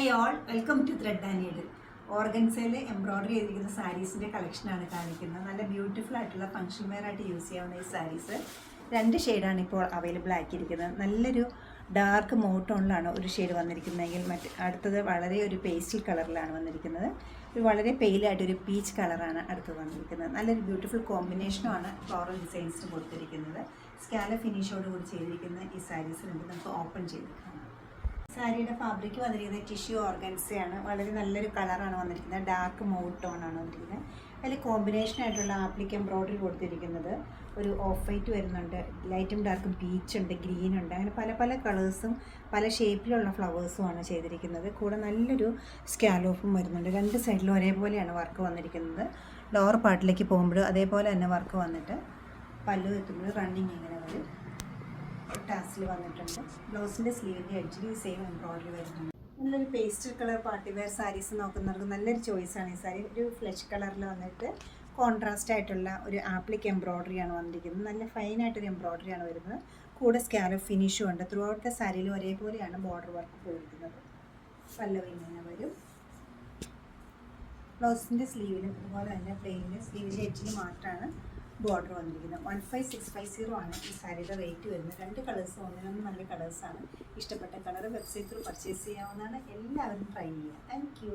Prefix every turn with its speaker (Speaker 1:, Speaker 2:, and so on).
Speaker 1: Hi all, welcome to thread and needle. ഓർഗൻസയിൽ embroidery ചെയ്തിരിക്കുന്ന സാരീസിൻ്റെ കളക്ഷനാണ് കാണിക്കുന്നത്. നല്ല ബ്യൂട്ടിഫുൾ ആയിട്ടുള്ള ഫംഗ്ഷൻ വെയർ ആയിട്ട് യൂസ് ചെയ്യാവുന്ന ഈ സാരീസ് 2 ഷെയ്ഡാണ് ഇപ്പോൾ അവൈലബിൾ ആക്കിയിരിക്കുന്നത്. നല്ലൊരു ഡാർക്ക് മോട്ടോണിലാണ് ഒരു ഷെയ്ഡ് വന്നിരിക്കുന്നതെങ്കിൽ അടുത്തത് വളരെ ഒരു പേസ്റ്റൽ കളറിലാണ് വന്നിരിക്കുന്നത്. ഒരു വളരെ പെയിലായിട്ടൊരു പീച്ച് കളറാണ് അടുത്തത് വന്നിരിക്കുന്നത്. നല്ലൊരു ബ്യൂട്ടിഫുൾ കോമ്പിനേഷനുമാണ് ഫ്ലോറൽ ഡിസൈൻസിന് കൊടുത്തിരിക്കുന്നത്. സ്കാല ഫിനിഷോട് കൂടി ചെയ്തിരിക്കുന്ന ഈ സാരീസ് നമുക്ക് ഓപ്പൺ ചെയ്ത് കാണാം. സാരിയുടെ ഫാബ്രിക് വന്നിരിക്കുന്നത് ടിഷ്യൂ ഓർഗൻസയാണ്. വളരെ നല്ലൊരു കളറാണ് വന്നിരിക്കുന്നത്. ഡാർക്ക് മൗഡ് ടോണാണ് വന്നിരിക്കുന്നത്. അതിൽ കോമ്പിനേഷനായിട്ടുള്ള ആപ്ലിക് എംബ്രോയ്ഡറി കൊടുത്തിരിക്കുന്നത് ഒരു ഓഫ് വൈറ്റ് വരുന്നുണ്ട്, ലൈറ്റും ഡാർക്കും പീച്ച് ഉണ്ട്, ഗ്രീൻ ഉണ്ട്. അങ്ങനെ പല പല കളേഴ്സും പല ഷേപ്പിലുള്ള ഫ്ലവേഴ്സുമാണ് ചെയ്തിരിക്കുന്നത്. കൂടെ നല്ലൊരു സ്കാലോഫും വരുന്നുണ്ട്. 2 സൈഡിലും ഒരേപോലെയാണ് വർക്ക് വന്നിരിക്കുന്നത്. ലോവർ പാർട്ടിലേക്ക് പോകുമ്പോഴും അതേപോലെ തന്നെ വർക്ക് വന്നിട്ട് പല്ലു എത്തുമ്പോൾ റണ്ണിങ് ഇങ്ങനെ വരും. ടാസിൽ വന്നിട്ടുണ്ട്. ബ്ലൗസിൻ്റെ സ്ലീവിൻ്റെ എഡ്ജിൽ സെയിം എംബ്രോയ്ഡറി വരുന്നുണ്ട്. നല്ലൊരു pastel colour party wear saris നോക്കുന്നവർക്ക് നല്ലൊരു ചോയ്സാണ് ഈ സാരി. ഒരു ഫ്ലഷ് കളറിൽ വന്നിട്ട് കോൺട്രാസ്റ്റ് ആയിട്ടുള്ള ഒരു ആപ്ലിക് എംബ്രോയ്ഡറിയാണ് വന്നിരിക്കുന്നത്. നല്ല ഫൈനായിട്ടൊരു എംബ്രോയ്ഡറിയാണ് വരുന്നത്. കൂടെ സ്കാലപ്പ് ഫിനിഷും ഉണ്ട്. ത്രൂ ഔട്ട് ദ സാരിയിൽ ഒരേപോലെയാണ് ബോർഡർ വർക്ക് പോയിരിക്കുന്നത്. പല്ലവി ഇങ്ങനെ വരും. ബ്ലൗസിൻ്റെ സ്ലീവിലും അതുപോലെ തന്നെ പ്ലെയിനിൽ സ്ലീവിൻ്റെ എഡ്ജിൽ മാത്രമാണ് ബോർഡർ വന്നിരിക്കുന്നത്. 15650 ആണ് ഈ സാരിയുടെ റേറ്റ് വരുന്നത്. 2 കളേഴ്സ്, ഒന്നിനൊന്നും നല്ല കളേഴ്സാണ്. ഇഷ്ടപ്പെട്ട കളർ വെബ്സൈറ്റ് ത്രൂ പർച്ചേസ് ചെയ്യാവുന്നതാണ്. എല്ലാവരും ട്രൈ ചെയ്യുക. Thank you.